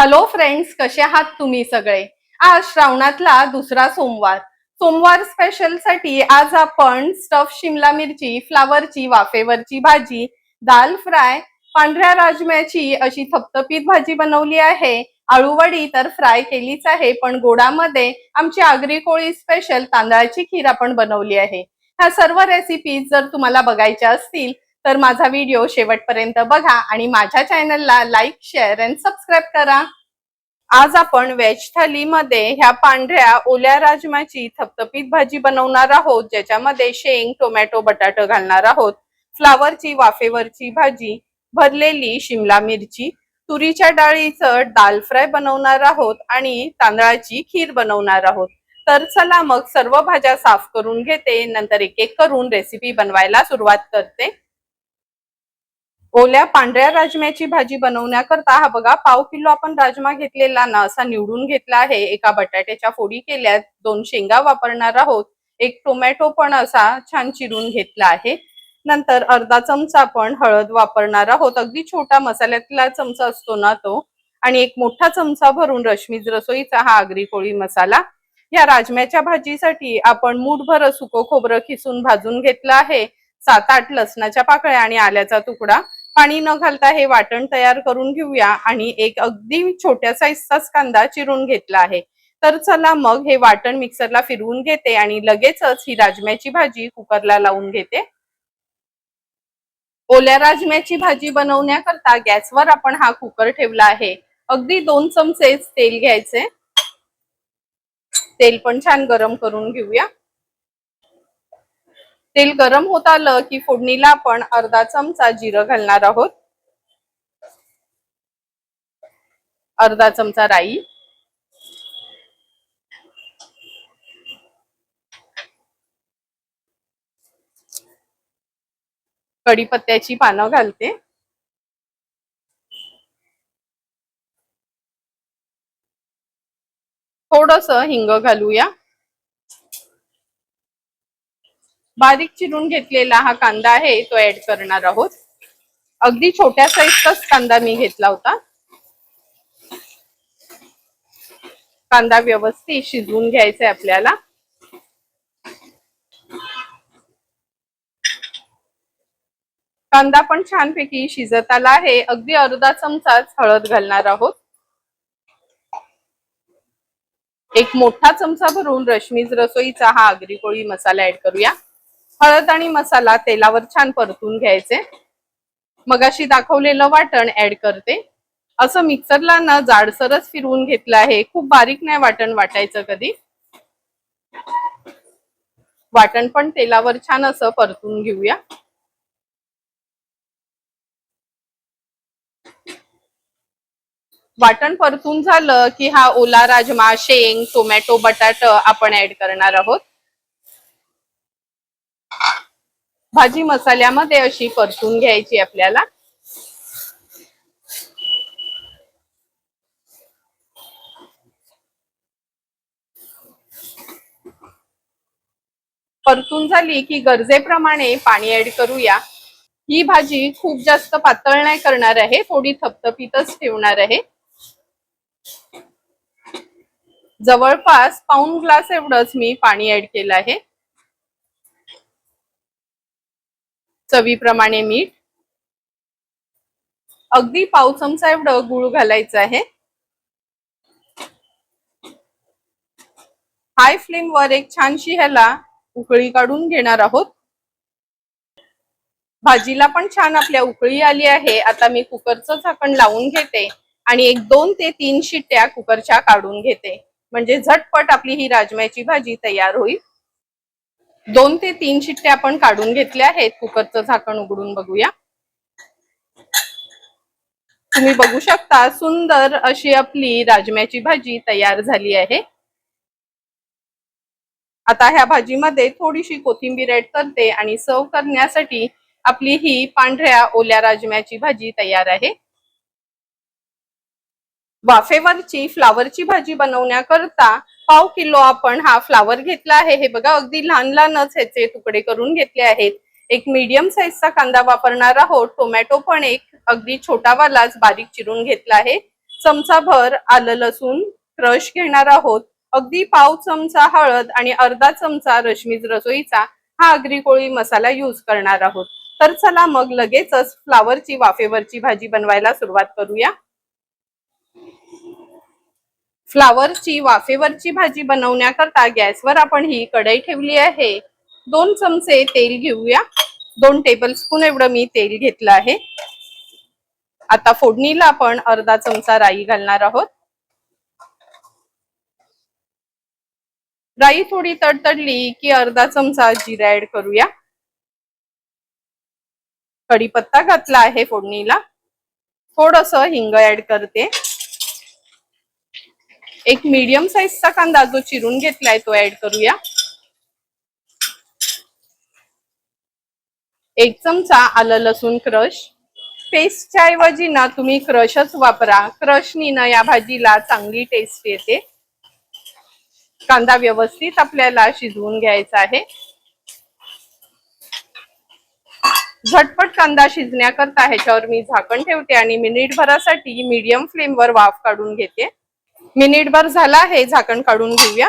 Hello friends, कसे आहात तुम्ही सगळे? आज श्रावणातला दुसरा सोमवार. सोमवार स्पेशल साठी आज आपण स्टफ शिमला मिरची, फ्लावरची वाफेवरची भाजी, दाल फ्राय, पांढऱ्या राजम्याची अशी थपथपीत भाजी बनवली आहे. आळूवडी तर फ्राय केलीच आहे, पण गोडामध्ये आमची आगरी कोळी स्पेशल तांदळाची खीर आपण बनवली आहे. ह्या सर्व रेसिपीज जर तुम्हाला बघायच्या असतील तर माझा व्हिडिओ शेवटपर्यंत बघा आणि माझ्या चॅनलला लाईक, शेअर अँड सबस्क्राईब करा. आज आपण व्हेज थालीमध्ये ह्या पांढऱ्या ओल्या राजमाची थपथपीत भाजी बनवणार आहोत, ज्याच्यामध्ये शेंग, टोमॅटो, बटाटा घालणार आहोत. फ्लावरची वाफेवरची भाजी, भरलेली शिमला मिरची, तुरीच्या डाळीचं दाल फ्राय बनवणार आहोत आणि तांदळाची खीर बनवणार आहोत. तर चला मग सर्व भाज्या साफ करून घेते, नंतर एक एक करून रेसिपी बनवायला सुरुवात करते. ओल्या पांढऱ्या राजम्याची भाजी बनवण्याकरता हा बघा पाव किलो आपण राजमा घेतलेला ना, असा निवडून घेतला आहे. एका बटाट्याच्या फोडी केल्यात, 2 शेंगा वापरणार आहोत, एक टोमॅटो पण असा छान चिरून घेतला आहे. नंतर अर्धा चमचा आपण हळद वापरणार आहोत, अगदी छोटा मसाल्यातला चमचा असतो ना तो, आणि एक मोठा चमचा भरून रश्मीज रसोईचा हा आगरी कोळी मसाला. या राजम्याच्या भाजीसाठी आपण मूठभर सुको खोबरं खिसून भाजून घेतलं आहे. 7-8 लसणाच्या पाकळ्या आणि आल्याचा तुकडा. पाणी न घालता हे वाटण तयार करून घेऊया आणि एक अगदी छोट्या साईजचाच कांदा चिरून घेतला आहे. तर चला मग हे वाटण मिक्सरला फिरवून घेते आणि लगेचच ही राजम्याची भाजी कुकरला लावून घेते. ओल्या राजम्याची भाजी बनवण्याकरता गॅसवर आपण हा कुकर ठेवला आहे. अगदी 2 चमचे तेल घ्यायचे. तेल पण छान गरम करून घेऊया. तेल गरम होत आलं की फोडणीला आपण अर्धा चमचा जिरं घालणार आहोत, अर्धा चमचा राई, कढीपत्त्याची पानं घालते, थोडंसं हिंग घालूया. बारीक चिरून घेतलेला हा कांदा आहे तो ऍड करणार आहोत. अगदी छोट्या साईजचाच कांदा मी घेतला होता. कांदा व्यवस्थित शिजवून घ्यायचा आहे आपल्याला. कांदा पण छानपैकी शिजत आला आहे. अगदी अर्धा चमचाच हळद घालणार आहोत. एक मोठा चमचा भरून रश्मीज रसोईचा हा आगरी कोळी मसाला ऍड करूया. हळद आणि मसाला तेलावर छान परतून घ्यायचे. मगाशी दाखवलेलं वाटण ऍड करते. असं मिक्सरला ना जाडसरच फिरवून घेतलं आहे, खूप बारीक नाही वाटण वाटायचं कधी. वाटण पण तेलावर छान असं परतून घेऊया. वाटण परतून झालं की हा ओला राजमा, शेंग, टोमॅटो, बटाटा आपण ऍड करणार आहोत. भाजी मसाल्यामध्ये अशी परतून घ्यायची आपल्याला. परतून झाली की गरजेप्रमाणे पाणी ऍड करूया. ही भाजी खूप जास्त पातळ नाही करणार आहे, थोडी थपथपीतच ठेवणार आहे. जवळपास पाऊण ग्लास एवढंच मी पाणी ऍड केलं आहे. चवीप्रमाणे मीठ, अगदी पाव चमचा एवढं गूळ घालायचं आहे. हाय फ्लेम वर एक छानशी ह्याला उकळी काढून घेणार आहोत. भाजीला पण छान आपल्या उकळी आली आहे. आता मी कुकरचं झाकण लावून घेते आणि एक 2 ते 3 शिट्ट्या कुकरच्या काढून घेते, म्हणजे झटपट आपली ही राजम्याची भाजी तयार होईल. 2 ते 3 शिट्ट्या आपण काढून घेतल्या आहेत. कुकरचं झाकण उघडून बघूया. तुम्ही बघू शकता सुंदर अशी आपली राजम्याची भाजी तयार झाली आहे. आता ह्या भाजीमध्ये थोडीशी कोथिंबीर ऍड करते आणि सर्व करण्यासाठी आपली ही पांढऱ्या ओल्या राजम्याची भाजी तयार आहे. वाफेवरची फ्लावरची भाजी बनवण्याकरता पाव किलो आपण हा फ्लावर घेतला आहे. हे बघा अगदी लहान लहानच ह्याचे तुकडे करून घेतले आहेत. एक मीडियम साईजचा कांदा वापरणार आहोत. टोमॅटो पण एक अगदी छोटावालाच बारीक चिरून घेतला आहे. चमचाभर आलं लसूण क्रश घेणार आहोत. अगदी पाव चमचा हळद आणि अर्धा चमचा रश्मीज रसोईचा हा आगरी कोळी मसाला यूज करणार आहोत. तर चला मग लगेचच फ्लावरची वाफेवरची भाजी बनवायला सुरुवात करूया. फ्लावरची वाफेवरची भाजी बनवण्याकरता गॅसवर आपण ही कढई ठेवली आहे. 2 चमचे तेल घेऊया. 2 टेबलस्पून एवढं मी तेल घेतलं आहे. आता फोडणीला आपण अर्धा चमचा राई घालणार आहोत. राई थोडी तडतडली की अर्धा चमचा जिरा ऍड करूया. कढीपत्ता घातला आहे फोडणीला. थोडंसं हिंग ऍड करते. एक मीडियम साईजचा कांदा जो चिरून घेतलाय तो ऍड करूया. 1 चमचा आलं लसूण क्रश. पेस्टच्या ऐवजी ना तुम्ही क्रशच वापरा. क्रशनी ना या भाजीला चांगली टेस्ट येते. कांदा व्यवस्थित आपल्याला शिजवून घ्यायचा आहे. झटपट कांदा शिजण्याकरता ह्याच्यावर मी झाकण ठेवते आणि मिनिटभरासाठी मीडियम फ्लेमवर वाफ काढून घेते. मिनिटभर झाला आहे, झाकण काढून घेऊया.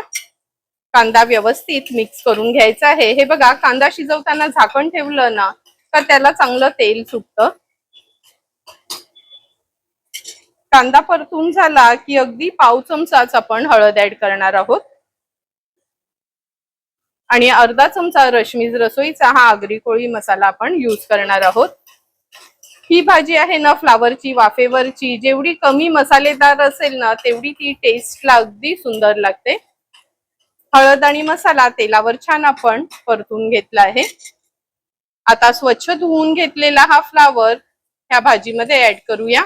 कांदा व्यवस्थित मिक्स करून घ्यायचा आहे. हे बघा, कांदा शिजवताना झाकण ठेवलं ना तर त्याला चांगलं तेल सुटतं. कांदा परतून झाला की अगदी पाव चमचाच आपण हळद ऍड करणार आहोत आणि अर्धा चमचा रश्मीज रसोईचा हा आगरी कोळी मसाला आपण यूज करणार आहोत. ही भाजी आहे ना फ्लावरची वाफेवरची, जेवढी कमी मसालेदार असेल ना तेवढी ती टेस्टला अगदी सुंदर लागते. हळद आणि मसाला तेलावर छान आपण परतून घेतला आहे. आता स्वच्छ धुवून घेतलेला हा फ्लावर ह्या भाजीमध्ये ऍड करूया.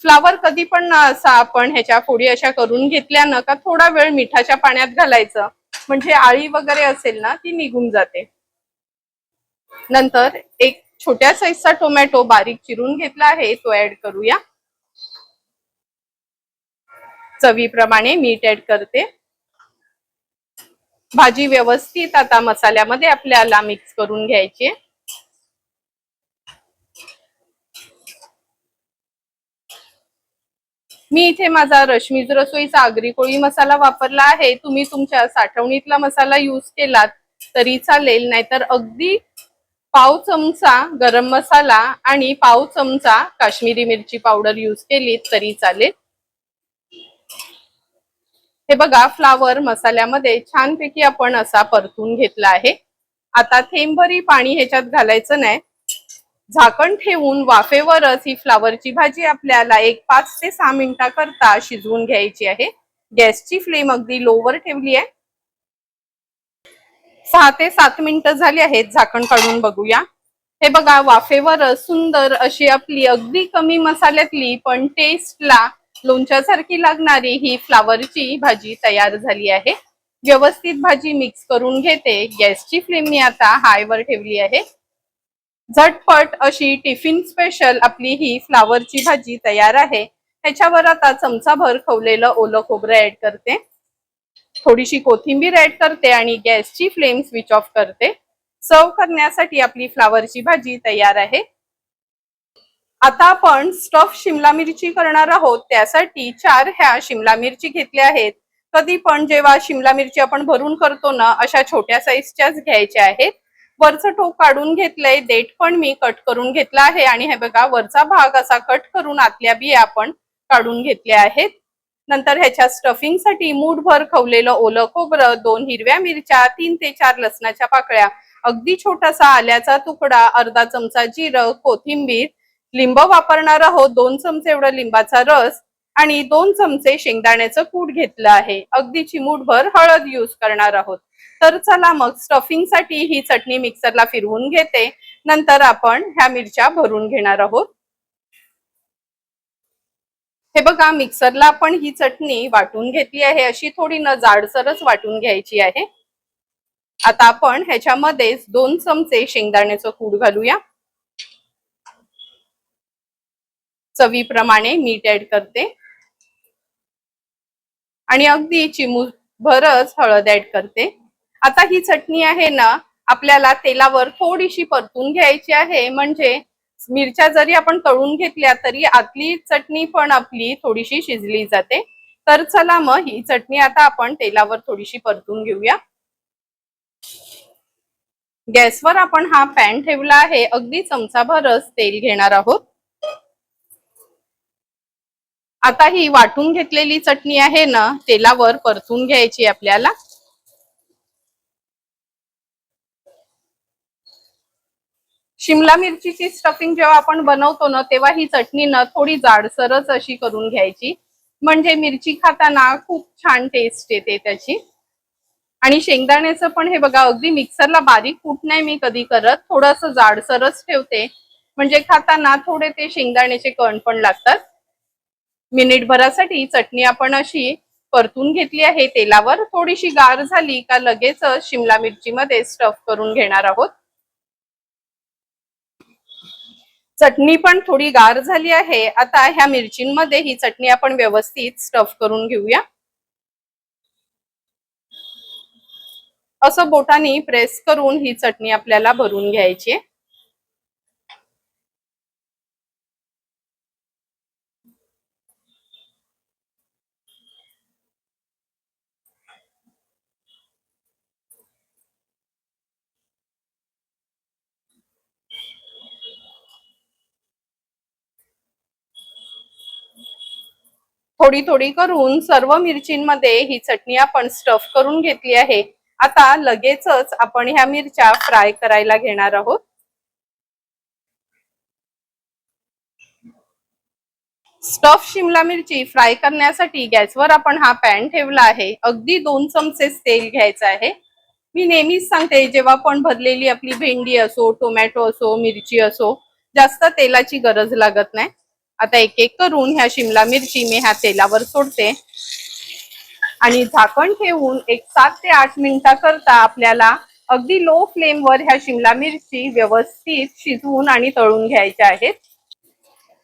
फ्लावर कधी पण ना असा आपण ह्याच्या फोडी अशा करून घेतल्या ना का थोडा वेळ मिठाच्या पाण्यात घालायचं, म्हणजे आळी वगैरे असेल ना ती निघून जाते. नंतर एक छोट्या साईजचा टोमॅटो बारीक चिरून घेतला आहे तो ऍड करूया. चवीप्रमाणे मीठ ऍड करते. भाजी व्यवस्थित आता मसाल्यामध्ये आपल्याला मिक्स करून घ्यायची. मी इथे माझा रश्मीज रसोईचा आगरी कोळी मसाला वापरला आहे. तुम्ही तुमच्या साठवणीतला मसाला यूज केलात तरी चालेल, नाहीतर अगदी पाव चमचा गरम मसाला आणि पाव चमचा काश्मीरी मिरची पावडर यूज केली तरी चालेल. हे बघा, फ्लावर मसाल्यामध्ये छानपैकी आपण असा परतून घेतला आहे. आता थेंबभरी पाणी ह्याच्यात घालायचं नाही. झाकण ठेवून वाफेवरच ही फ्लावरची भाजी आपल्याला एक 5 ते 6 मिनिटाकरता शिजवून घ्यायची आहे. गॅसची फ्लेम अगदी लोवर ठेवली आहे. 6 ते 7 मिनिटं झाली आहेत. झाकण काढून बघूया. हे बघा, वाफेवर सुंदर अशी आपली अगदी कमी मसाल्यातली पण टेस्टला लोणच्यासारखी लागणारी ही फ्लावरची भाजी तयार झाली आहे. व्यवस्थित भाजी मिक्स करून घेते. गॅसची फ्लेम मी आता हायवर ठेवली आहे. झटपट अशी टिफिन स्पेशल आपली ही फ्लावरची भाजी तयार आहे. ह्याच्यावर आता चमचाभर खवलेलं ओलं खोबरं ऍड करते. थोडीशी कोथिंबीर ऍड करते आणि गॅसची फ्लेम स्विच ऑफ करते. सर्व करण्यासाठी आपली फ्लावरची भाजी तयार आहे. आता आपण स्टफ शिमला मिरची करणार आहोत. त्यासाठी 4 ह्या शिमला मिरची घेतल्या आहेत. कधी पण जेव्हा शिमला मिरची आपण भरून करतो ना, अशा छोट्या साईजच्याच घ्यायच्या आहेत. वरचं टोक काढून घेतलंय. देठ पण मी कट करून घेतला आहे आणि हे बघा, वरचा भाग असा कट करून आतल्या बिया आपण काढून घेतल्या आहेत. नंतर ह्याच्या स्टफिंग साठी मूठभर खवलेलं ओलं खोबरं, 2 हिरव्या मिरच्या, 3 ते 4 लसणाच्या पाकळ्या, अगदी छोटासा आल्याचा तुकडा, अर्धा चमचा जिरं, कोथिंबीर, लिंब वापरणार आहोत 2 चमचे एवढं लिंबाचा रस आणि 2 चमचे शेंगदाण्याचं कूट घेतलं आहे. अगदी चिमूटभर हळद यूज करणार आहोत. तर चला मग स्टफिंग साठी ही चटणी मिक्सरला फिरवून घेते. नंतर आपण ह्या मिरच्या भरून घेणार आहोत. हे बघा, मिक्सरला आपण ही चटणी वाटून घेतली आहे. अशी थोडी न जाडसरच वाटून घ्यायची आहे. आता आपण ह्याच्यामध्ये 2 चमचे शेंगदाण्याचं कूट घालूया. चवीप्रमाणे मीठ ऍड करते आणि अगदी चिमूटभरच हळद ऍड करते. आता ही चटणी आहे ना आपल्याला तेलावर थोडीशी परतून घ्यायची आहे, म्हणजे मिरच्या जरी आपण तळून घेतल्या तरी आतली चटणी पण आपली थोडीशी शिजली जाते. तर चला मग ही चटणी आता आपण तेलावर थोडीशी परतून घेऊया. गॅसवर आपण हा पॅन ठेवला आहे. अगदी चमचाभरच तेल घेणार आहोत. आता ही वाटून घेतलेली चटणी आहे ना, तेलावर परतून घ्यायची आपल्याला. शिमला मिरचीची स्टफिंग जेव्हा आपण बनवतो ना, तेव्हा ही चटणी ना थोडी जाडसरच अशी करून घ्यायची, म्हणजे मिरची खाताना खूप छान टेस्ट येते त्याची. आणि शेंगदाण्याचं पण हे बघा, अगदी मिक्सरला बारीक कूट नाही मी कधी करत, थोडंसं जाडसरच ठेवते, म्हणजे खाताना थोडे ते शेंगदाण्याचे कण पण लागतात. मिनिटभरासाठी चटणी आपण अशी परतून घेतली आहे तेलावर. थोडीशी गार झाली का लगेच शिमला मिरची मध्ये स्टफ करून घेणार आहोत. चटणी पण थोडी गार झाली आहे. आता ह्या मिरचींमध्ये ही चटणी आपण व्यवस्थित स्टफ करून घेऊया. असं बोटाने प्रेस करून ही चटणी आपल्याला भरून घ्यायची. थोडी थोडी करून सर्व मिरचींमध्ये ही चटणी आपण स्टफ करून घेतली आहे. आता लगेचच आपण ह्या मिरच्या फ्राय करायला घेणार आहोत. स्टफ शिमला मिरची फ्राय करण्यासाठी गॅसवर आपण हा पॅन ठेवला आहे. अगदी 2 चमचे तेल घ्यायचं आहे. मी नेहमीच सांगते, जेव्हा पण भरलेली आपली भेंडी असो, टोमॅटो असो, मिरची असो, जास्त तेलाची गरज लागत नाही. आता एक एक करून ह्या शिमला मिरची मी ह्या तेलावर सोडते आणि झाकण ठेवून एक 7 ते 8 मिनिटाकरता आपल्याला अगदी लो फ्लेमवर ह्या शिमला मिरची व्यवस्थित शिजवून आणि तळून घ्यायच्या आहेत.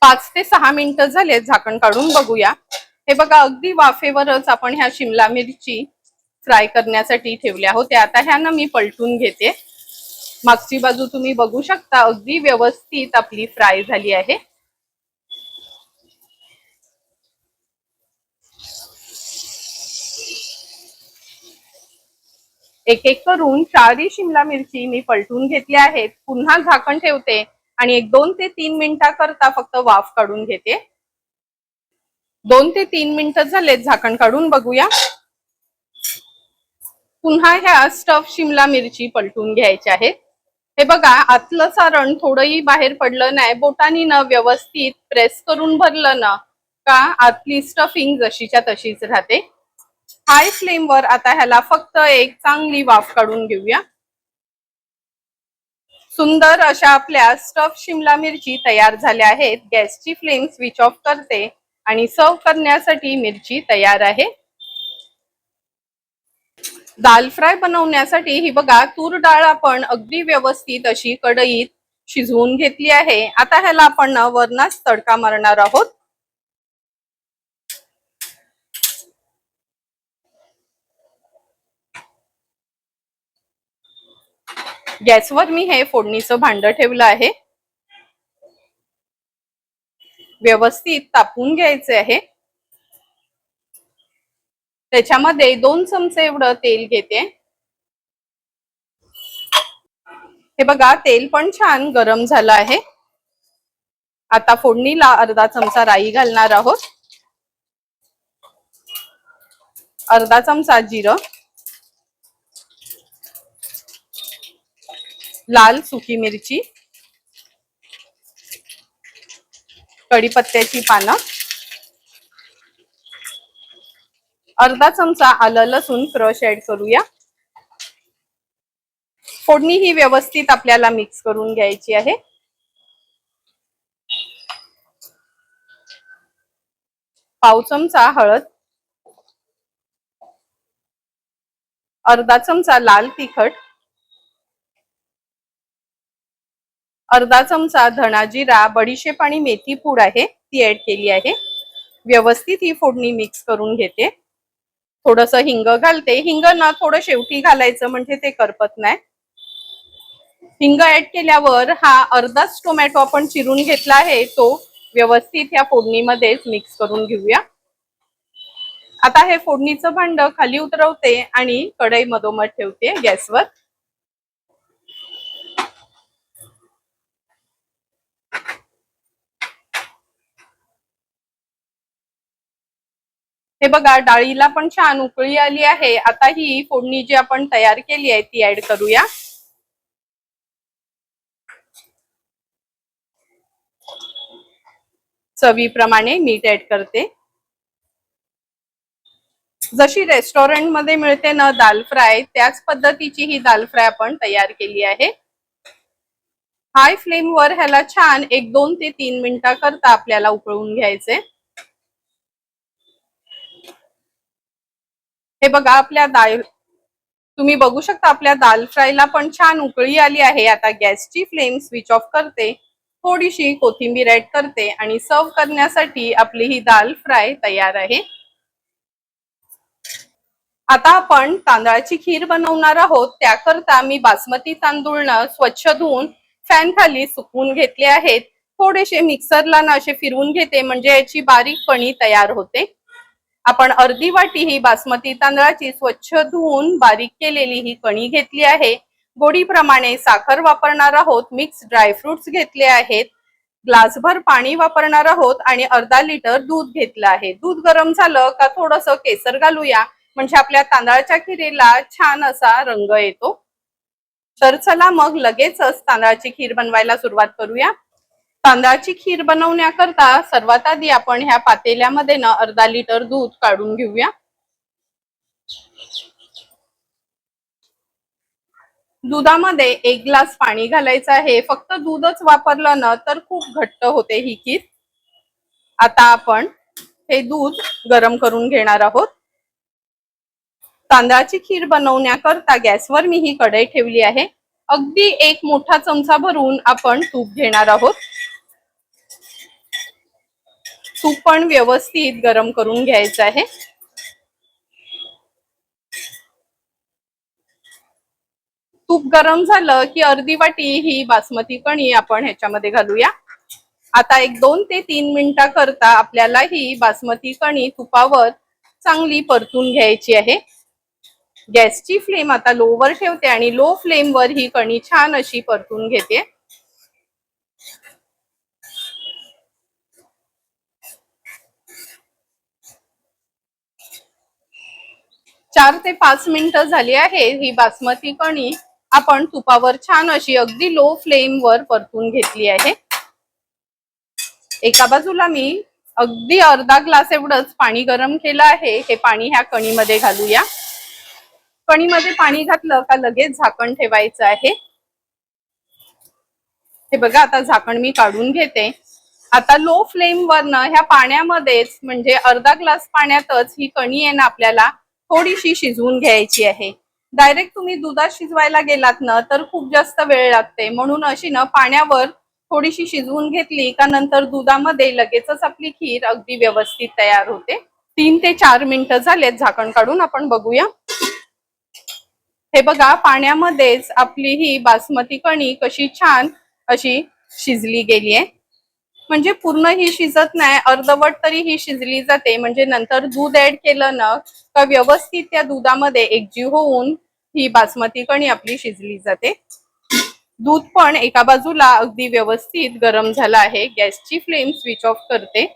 5 ते 6 मिनिटं झाले, झाकण काढून बघूया. हे बघा, अगदी वाफेवरच आपण ह्या शिमला मिरची फ्राय करण्यासाठी ठेवल्या होत्या. आता ह्या ना मी पलटून घेते. मागची बाजू तुम्ही बघू शकता, अगदी व्यवस्थित आपली फ्राय झाली आहे. एक एक करून 4 शिमला मिरची मी पलटून घेतली आहेत. पुन्हा झाकण ठेवते आणि एक 2 ते 3 मिनिटाकरता फक्त वाफ काढून घेते. 2 ते 3 मिनिटं झालेत, झाकण काढून बघूया. पुन्हा ह्या स्टफ शिमला मिरची पलटून घ्यायच्या आहेत. हे बघा, आतलं सारण थोडंही बाहेर पडलं नाही. बोटानी न व्यवस्थित प्रेस करून भरलं ना का आतली स्टफिंग जशीच्या तशीच राहते. हाय फ्लेमवर आता ह्याला फक्त एक चांगली वाफ काढून घेऊया. सुंदर अशा आपल्या स्टफ शिमला मिरची तयार झाल्या आहेत. गॅसची फ्लेम स्विच ऑफ करते आणि सर्व करण्यासाठी मिरची तयार आहे. दाल फ्राय बनवण्यासाठी ही बघा, तूर डाळ आपण अगदी व्यवस्थित अशी कढईत शिजवून घेतली आहे. आता ह्याला आपण वरनाच तडका मारणार आहोत. गॅसवर मी हे फोडणीचं भांड ठेवलं आहे. व्यवस्थित तापून घ्यायचे आहे. त्याच्यामध्ये 2 चमचे एवढं तेल घेते. हे बघा, तेल पण छान गरम झालं आहे. आता फोडणीला अर्धा चमचा राई घालणार आहोत. अर्धा चमचा जिरं, लाल सुकी मिरची, कढीपत्त्याची पानं, अर्धा चमचा आलं लसूण क्रश ऍड करूया. फोडणी ही व्यवस्थित आपल्याला मिक्स करून घ्यायची आहे. पाव चमचा हळद, अर्धा चमचा लाल तिखट, अर्धा चमचा धना जिरा, बडीशेप आणि मेथी पूड आहे ती ऍड केली आहे. व्यवस्थित ही फोडणी मिक्स करून घेते. थोडंसं हिंग घालते. हिंग ना थोडं शेवटी घालायचं, म्हणजे ते करपत नाही. हिंग ऍड केल्यावर हा अर्धाच टोमॅटो आपण चिरून घेतला आहे तो व्यवस्थित या फोडणीमध्येच मिक्स करून घेऊया. आता हे फोडणीचं भांड खाली उतरवते आणि कढई मधोमध ठेवते गॅसवर. हे बघा डाळीला पण छान उकळी आली आहे. आता ही फोडणी जी आपण तयार केली आहे ती ऍड करूया. चवीप्रमाणे मीठ ऍड करते. जशी रेस्टॉरंट मध्ये मिळते ना दाल फ्राय, त्याच पद्धतीची ही दाल फ्राय आपण तयार केली आहे. हाय फ्लेम वर ह्याला छान 1-2 ते 3 मिनिटाकरता आपल्याला उकळून घ्यायचे. हे बघा आपल्या तुम्ही बघू शकता आपल्या दाल फ्रायला पण छान उकळी आली आहे. आता गॅसची फ्लेम स्विच ऑफ करते. थोडीशी कोथिंबीर ऍड करते आणि सर्व करण्यासाठी आपली ही दाल फ्राय तयार आहे. आता आपण तांदळाची खीर बनवणार आहोत. त्याकरता मी बासमती तांदूळ स्वच्छ धुवून फॅन खाली सुकवून घेतले आहेत. थोडेसे मिक्सरला असे फिरवून घेते म्हणजे याची बारीक कणी तयार होते. आपण अर्धी वाटी ही बासमती तांदळाची स्वच्छ धुवून बारीक केलेली ही कणी घेतली आहे. गोडीप्रमाणे साखर वापरणार आहोत. मिक्स ड्रायफ्रुट्स घेतले आहेत. ग्लासभर पाणी वापरणार आहोत आणि अर्धा लिटर दूध घेतलं आहे. दूध गरम झालं का थोडंसं केसर घालूया म्हणजे आपल्या तांदळाच्या खिरीला छान असा रंग येतो. तर चला मग लगेचच तांदळाची खीर बनवायला सुरुवात करूया. तांदळाची खीर बनवण्याकरता सर्वात आधी आपण ह्या पातेल्यामध्ये अर्धा लिटर दूध काढून घेऊया. दुधामध्ये 1 ग्लास पाणी घालायचं आहे. फक्त दूधच वापरलं ना तर खूप घट्ट होते ही खीर. आता आपण हे दूध गरम करून घेणार आहोत. तांदळाची खीर बनवण्याकरता गॅसवर मी ही कढई ठेवली आहे. अगदी 1 मोठा चमचा भरून आपण तूप घेणार आहोत. तूप पण व्यवस्थित गरम करून घ्यायचं आहे. तूप गरम झालं की अर्धी वाटी ही बासमती कणी आपण ह्याच्यामध्ये घालूया. आता 1-2 ते 3 मिनिटाकरता आपल्याला ही बासमती कणी तुपावर चांगली परतून घ्यायची आहे. गॅसची फ्लेम आता लोवर ठेवते आणि लो फ्लेम वर ही कणी छान अशी परतून घेते. 4 ते 5 मिनिटं झाली आहे. ही बासमती कणी आपण तुपावर छान अशी अगदी लो फ्लेम वर परतून घेतली आहे. एका बाजूला मी अगदी अर्धा ग्लास एवढंच पाणी गरम केलं आहे. हे पाणी ह्या कणीमध्ये घालूया. कणीमध्ये पाणी घातलं का लगेच झाकण ठेवायचं आहे. हे बघा आता झाकण मी काढून घेते. आता लो फ्लेम वर ह्या पाण्यामध्येच म्हणजे अर्धा ग्लास पाण्यातच ही कणी आहे ना आपल्याला थोडीशी शिजवून घ्यायची आहे. डायरेक्ट तुम्ही दुधात शिजवायला गेलात ना तर खूप जास्त वेळ लागते. म्हणून अशी पाण्यावर थोडीशी शिजवून घेतली का नंतर दुधामध्ये लगेचच आपली खीर अगदी व्यवस्थित तयार होते. 3 ते 4 मिनिटं झालेत. झाकण काढून आपण बघूया. हे बघा पाण्यामध्येच आपली ही बासमती कणी कशी छान अशी शिजली गेली आहे. म्हणजे पूर्ण ही शिजत नाही, अर्धवट तरी ही शिजली जाते. म्हणजे नंतर दूध ऍड केलं ना का व्यवस्थित त्या दुधामध्ये एकजीव होऊन ही बासमती कणी आपली शिजली जाते. दूध पण एका बाजूला अगदी व्यवस्थित गरम झालं आहे. गॅसची फ्लेम स्विच ऑफ करते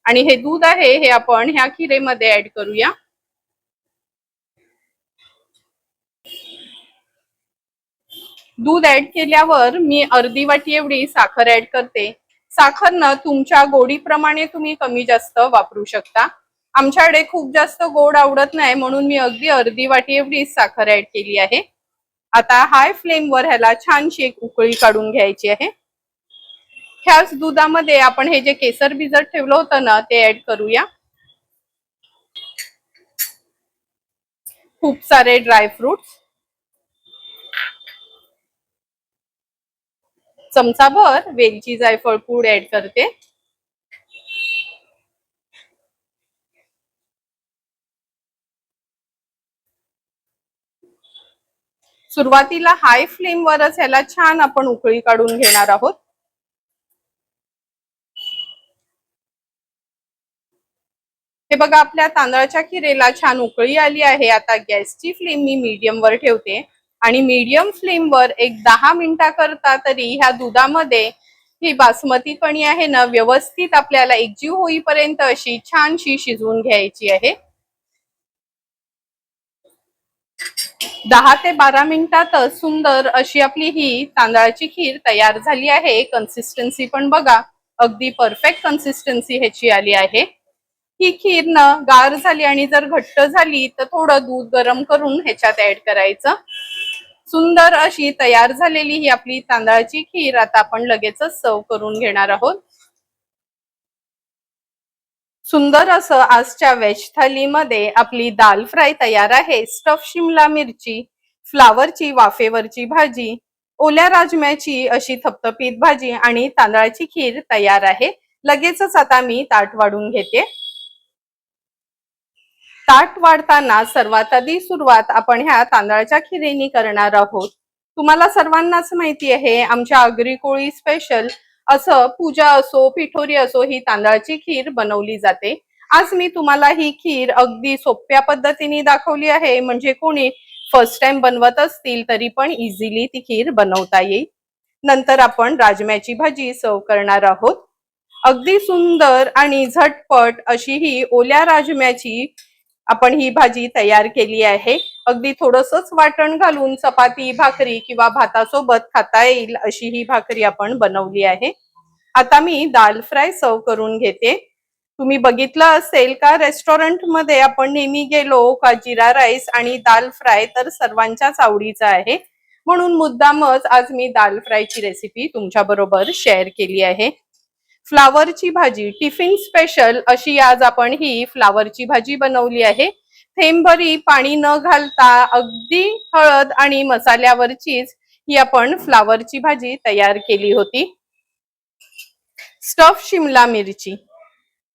आणि हे दूध आहे हे आपण ह्या खिरेमध्ये ऍड करूया. दूध ऍड केल्यावर मी अर्धी वाटी एवढी साखर ऍड करते. साखर तुमच्या गोडीप्रमाणे तुम्ही कमी जास्त वापरू शकता. आमच्याकडे खूप जास्त गोड आवडत नाही म्हणून मी अगदी अर्धी वाटी एवढी साखर ऍड केली आहे. आता हाय फ्लेम वर ह्याला छानशी एक उकळी काढून घ्यायची आहे. ह्याच दुधामध्ये आपण हे जे केसर भिजत ठेवलं होतं ना ते ऍड करूया. खूप सारे ड्रायफ्रुट्स, चमचाभर वेलची जायफळ पूड ऍड करते. सुरुवातीला हाय फ्लेमवरच ह्याला छान आपण उकळी काढून घेणार आहोत. हे बघा, आपल्या तांदळाच्या खिरेला छान उकळी आली आहे. आता गॅसची फ्लेम मी मीडियम वर ठेवते आणि मीडियम फ्लेमवर एक 10 मिनिटाकरता तरी ह्या दुधामध्ये ही बासमती कणी आहे ना व्यवस्थित आपल्याला एकजीव होईपर्यंत अशी छानशी शिजवून घ्यायची आहे. 10 ते 12 मिनिटातच सुंदर अशी आपली ही तांदळाची खीर तयार झाली आहे. कन्सिस्टन्सी पण बघा, अगदी परफेक्ट कन्सिस्टन्सी ह्याची आली आहे. ही खीर ना गार झाली आणि जर घट्ट झाली तर थोडं दूध गरम करून ह्याच्यात ऍड करायचं. सुंदर अशी तयार झालेली ही आपली तांदळाची खीर आता आपण लगेचच सर्व करून घेणार आहोत. सुंदर असं आजच्या व्हेज थालीमध्ये आपली दाल फ्राय तयार आहे. स्टफ शिमला मिरची, फ्लावरची वाफेवरची भाजी, ओल्या राजम्याची अशी थपथपीत भाजी आणि तांदळाची खीर तयार आहे. लगेचच आता मी ताट वाढून घेते. ताट वाढताना सर्वात आधी सुरुवात आपण ह्या तांदळाच्या खिरेनी करणार आहोत. तुम्हाला सर्वांनाच माहिती आहे, आमच्या आगरी कोळी स्पेशल असं पूजा असो पिठोरी असो ही तांदळाची खीर बनवली जाते. आज मी तुम्हाला ही खीर अगदी सोप्या पद्धतीने दाखवली आहे, म्हणजे कोणी फर्स्ट टाइम बनवत असतील तरी पण इझिली ती खीर बनवता येईल. नंतर आपण राजम्याची भाजी सर्व करणार आहोत. अगदी सुंदर आणि झटपट अशी ही ओल्या राजम्याची आपण ही भाजी तयार केली आहे. अगदी थोडंसंच वाटण घालून चपाती भाकरी किंवा भातासोबत खाता येईल अशी ही भाकरी आपण बनवली आहे. आता मी दाल फ्राय सर्व करून घेते. तुम्ही बघितलं असेल का, रेस्टॉरंट मध्ये आपण नेहमी गेलो का जिरा राईस आणि दाल फ्राय तर सर्वांच्याच आवडीचा आहे. म्हणून मुद्दामच आज मी दाल फ्रायची रेसिपी तुमच्या बरोबर शेअर केली आहे. फ्लावरची भाजी टिफिन स्पेशल अशी आज आपण ही फ्लावरची भाजी बनवली आहे. थेंबभरी पाणी न घालता अगदी हळद आणि मसाल्यावरचीच ही आपण फ्लावरची भाजी तयार केली होती. स्टफ शिमला मिरची,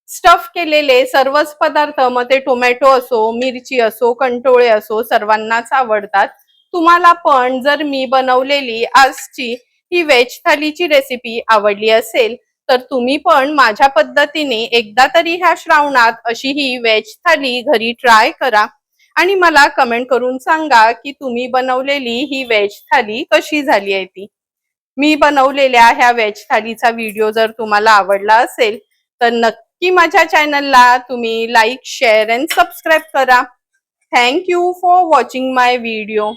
स्टफ केलेले सर्वच पदार्थ, मग ते टोमॅटो असो, मिरची असो, कंटोळे असो, सर्वांनाच आवडतात. तुम्हाला पण जर मी बनवलेली आजची ही व्हेज थालीची रेसिपी आवडली असेल तर तुम्ही पण माझ्या पद्धतीने एकदा तरी ह्या श्रावणात अशी ही व्हेज थाली घरी ट्राय करा आणि मला कमेंट करून सांगा की तुम्ही बनवलेली ही व्हेज थाली कशी झाली आहे ती. मी बनवलेल्या ह्या व्हेज थालीचा व्हिडिओ जर तुम्हाला आवडला असेल तर नक्की माझ्या चॅनलला तुम्ही लाईक, शेअर अँड सबस्क्राईब करा. Thank you for watching my video.